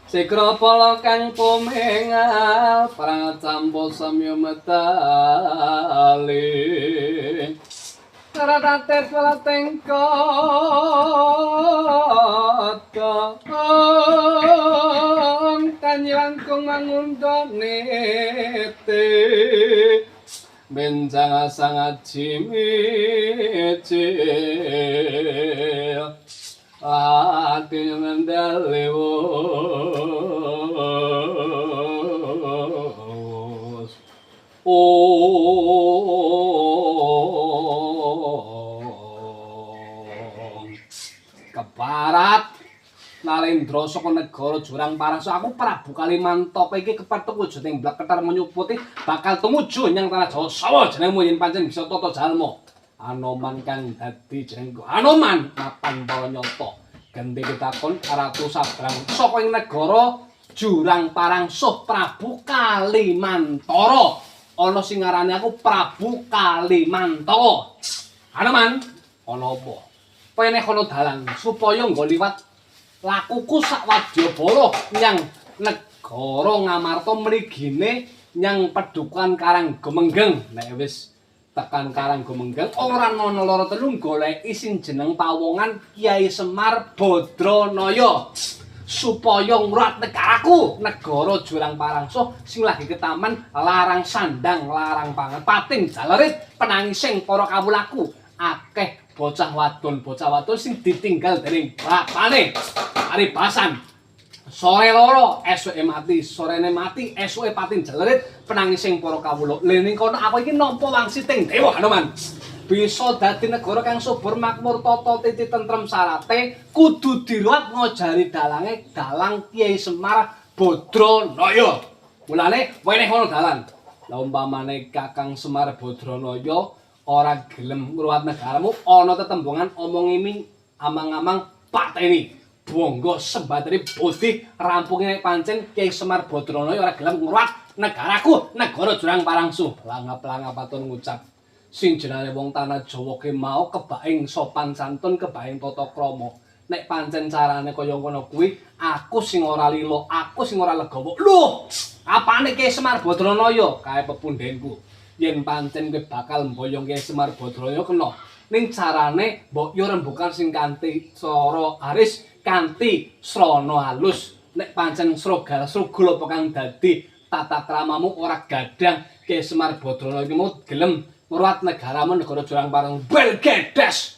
Sikrapala kang pumengal perang campo samya metali Ratatir kalating kotong kanyilan kong mangundonete benjang sangat cimicil ati mendalewos keparat Nalendra saka negara Jurang Parangsa aku Prabu Kalimantaka iki kepethuk wujuding bleketar menyuputi bakal tumuju nyang tanah Jawa sawa jenengmu yen pancen bisa tata jalma Anoman kang dadi jenengku Anoman mapan Palanyata genti pitakon Ratu Sabrang saka ing negara Jurang Parangsuh Prabu Kalimantara ana sing ngarani aku Prabu Kalimantaka Anoman ana apa peneh ana dalan supaya nggo liwat lakuku sak wadyabala nyang negara Ngamarta mrigine nyang Pedukuhan Karang Gemenggeng nek wis tekan Karang Gemenggeng ora ana lara telu goleki sing jeneng pawongan Kyai Semar Badranaya supaya ngruat negaraku negara Jurang Parangsuh sing lagi ketaman larang sandang larang pangan pating jalerit penangising para kawulaku akeh bocah wadon sing ditinggal dening bapane paribasan sore loro esuke mati sorene mati esuke pating jalerit penangising para kawula lening kono aku iki nampa wangsiting dewa Hanuman bisa dadi negara kang subur makmur tata titi tentrem sarate kudu diruat ngojari dalange dalang Kyai Semar Badranaya mulane weneh ana dalan la umpamane Kakang Semar Badranaya ora gelem ngruwat negaramu ana tetembungan omong iming amang-amang pateni bangga sembateri bodhi rampunge nek pancen Kyai Semar Badranaya ora gelem ngruwat negaraku negara Jurang Parangsuh langap-langap atun ngucap sing jenenge wong tanah Jawa ki mau kebaing sopan santun kebaing tata krama nek pancen carane kaya ngono kuwi aku sing ora lila aku sing ora legawa lho apane Kyai Semar Badranaya kae pepundhenku yen pancen kowe bakal mboyong Kyai Semar Badranaya kena ning carane mbok yo rembukan sing kanthi cara aris kanthi srana halus nek pancen srogol apa kang dadi tata kramamu ora gadang Kyai Semar Badranaya iki mau gelem ngruwat negaramu negara Jurang Parangsuh bel gedes